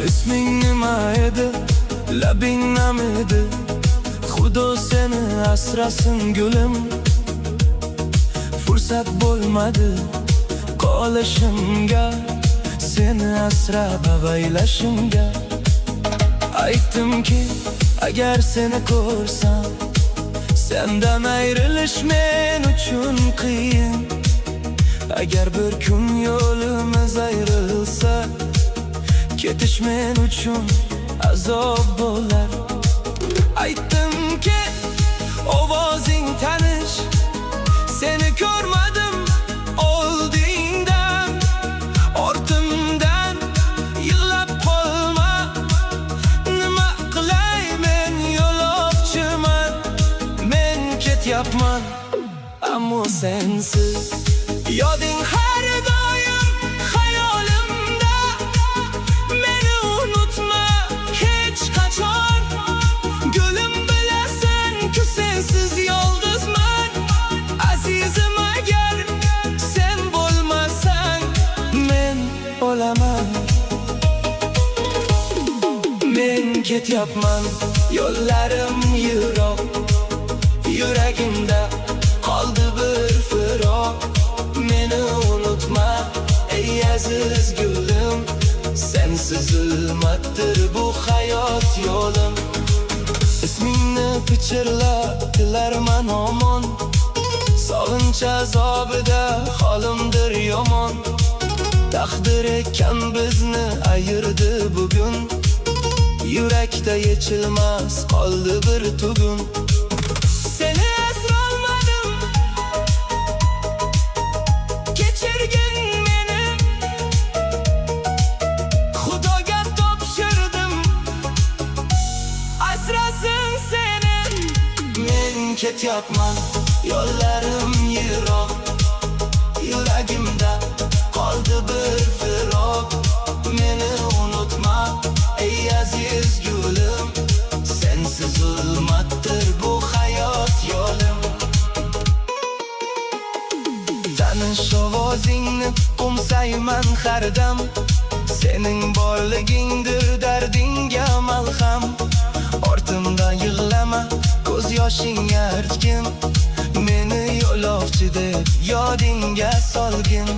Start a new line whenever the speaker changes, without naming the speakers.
İsmin nima edi, labing namidi, Xudo seni asrasin gülüm. Fursat bo'lmadi qolishimga, seni asrab avaylashimga. Aytdimki, agar seni ko'rsam, sendan ayrilish men uchun qiyin. Agar bir kun yo'limiz ayrilsa, ketish men uchun azob bo'lar. Aytdimki, ovozing tanish, seni ko'rmadim oldingdan. Ortimdan yig'lab qolma, nima qilay men yo'lovchiman. Men ketyapman, ammo sensiz yoding har doim xayolimda. Meni unutma hech qachon, gulim, bilasan-ku sensiz yulduzman. Azizim, agar sen bo'lmasang men o'laman. Men ketyapman, yo'llarim yiroq, yuragimda qoldi bir firoq. Meni unutma ey aziz gulim, sensiz zulmatdir bu hayot yo'lim. Ismingni pichirla tilarman omon, sog'inch azobida holimdir yomon. Taqdir ekan bizni ayirdi bugun, yurakda yechilmas qoldi bir tugun. Seni asrolmadim, kechirgin meni, Xudoga topshirdim, asrasin seni. Men ketyapman, yo'llarim yiroq, yuragimda qoldi bir firoq. Meni unutma ey aziz gulim, sensiz zulmatdir bu hayot yo'lim. Tanish ovozingni qo'msayman har dam, sening borligingdir dardingga malham. Ortimdan yig'lama, ko'z yoshing artgin, meni yo'lovchi deb yodingga solgin.